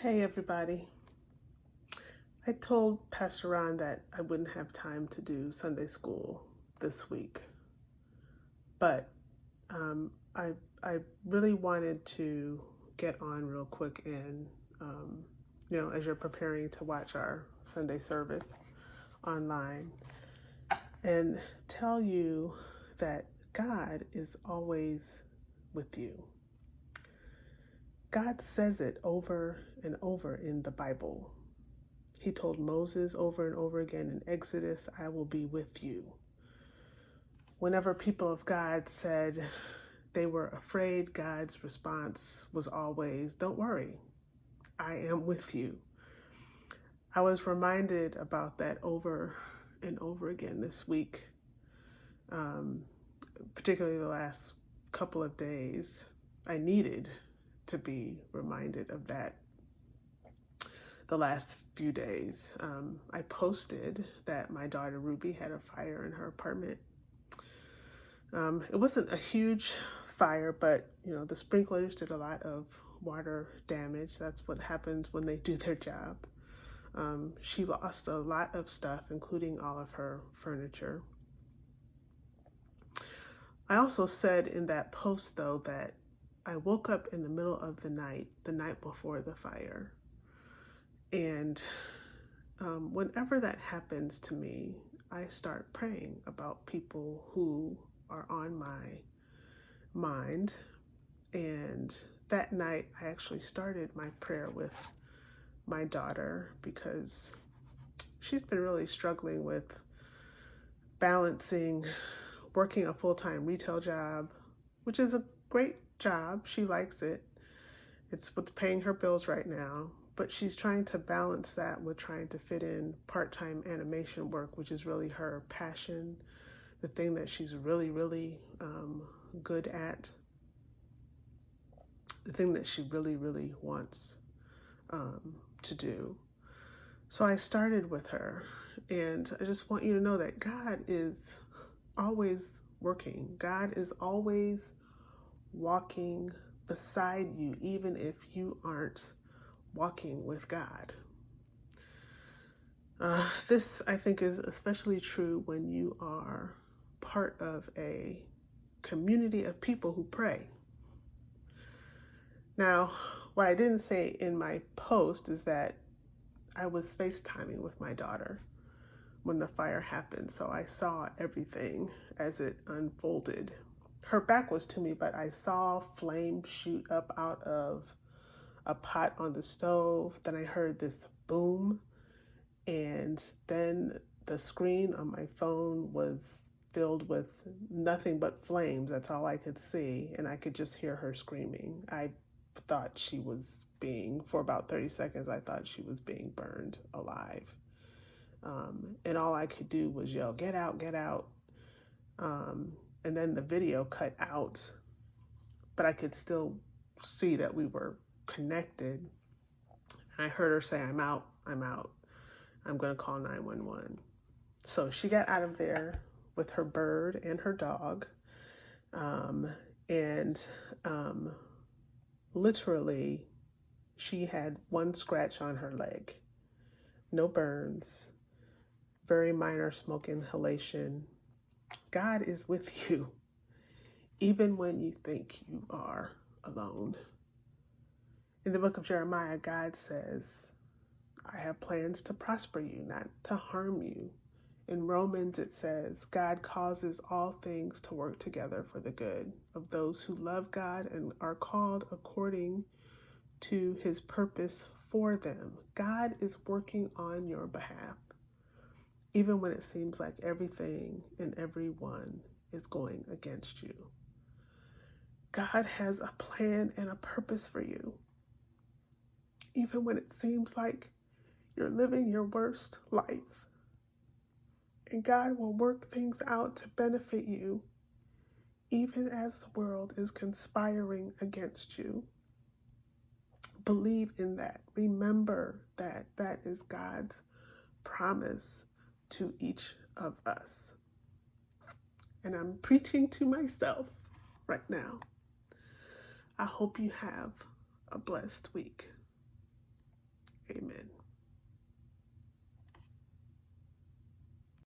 Hey everybody. I told Pastor Ron that I wouldn't have time to do Sunday school this week, but um, I I really wanted to get on real quick and as you're preparing to watch our Sunday service online, and tell you that God is always with you. God says it over and over in the Bible. He told Moses over and over again in Exodus, I will be with you. Whenever people of God said they were afraid, God's response was always, don't worry, I am with you. I was reminded about that over and over again this week, um, particularly the last couple of days. I needed to be reminded of that the last few days. I posted that my daughter Ruby had a fire in her apartment. It wasn't a huge fire, but the sprinklers did a lot of water damage. That's what happens when they do their job. She lost a lot of stuff, including all of her furniture. I also said in that post, though, that I woke up in the middle of the night before the fire. And whenever that happens to me, I start praying about people who are on my mind. And that night, I actually started my prayer with my daughter because she's been really struggling with balancing working a full-time retail job, which is a great job. She likes it. It's what's paying her bills right now. But she's trying to balance that with trying to fit in part-time animation work, which is really her passion, the thing that she's really, really good at, the thing that she really, really wants to do. So I started with her, and I just want you to know that God is always working. God is always walking beside you, even if you aren't walking with God. This, I think, is especially true when you are part of a community of people who pray. Now, what I didn't say in my post is that I was FaceTiming with my daughter when the fire happened, so I saw everything as it unfolded. Her back was to me, but I saw flame shoot up out of a pot on the stove. Then I heard this boom, and then the screen on my phone was filled with nothing but flames. That's all I could see, and I could just hear her screaming. I thought she was for about 30 seconds, I thought she was being burned alive. And all I could do was yell, get out, get out. And then the video cut out, but I could still see that we were connected. And I heard her say, I'm out, I'm out. I'm going to call 911. So she got out of there with her bird and her dog. And literally, she had one scratch on her leg, no burns, very minor smoke inhalation. God is with you, even when you think you are alone. In the book of Jeremiah, God says, I have plans to prosper you, not to harm you. In Romans, it says, God causes all things to work together for the good of those who love God and are called according to his purpose for them. God is working on your behalf, even when it seems like everything and everyone is going against you. God has a plan and a purpose for you, even when it seems like you're living your worst life. And God will work things out to benefit you, even as the world is conspiring against you. Believe in that. Remember that that is God's promise to each of us. And I'm preaching to myself right now. I hope you have a blessed week. Amen.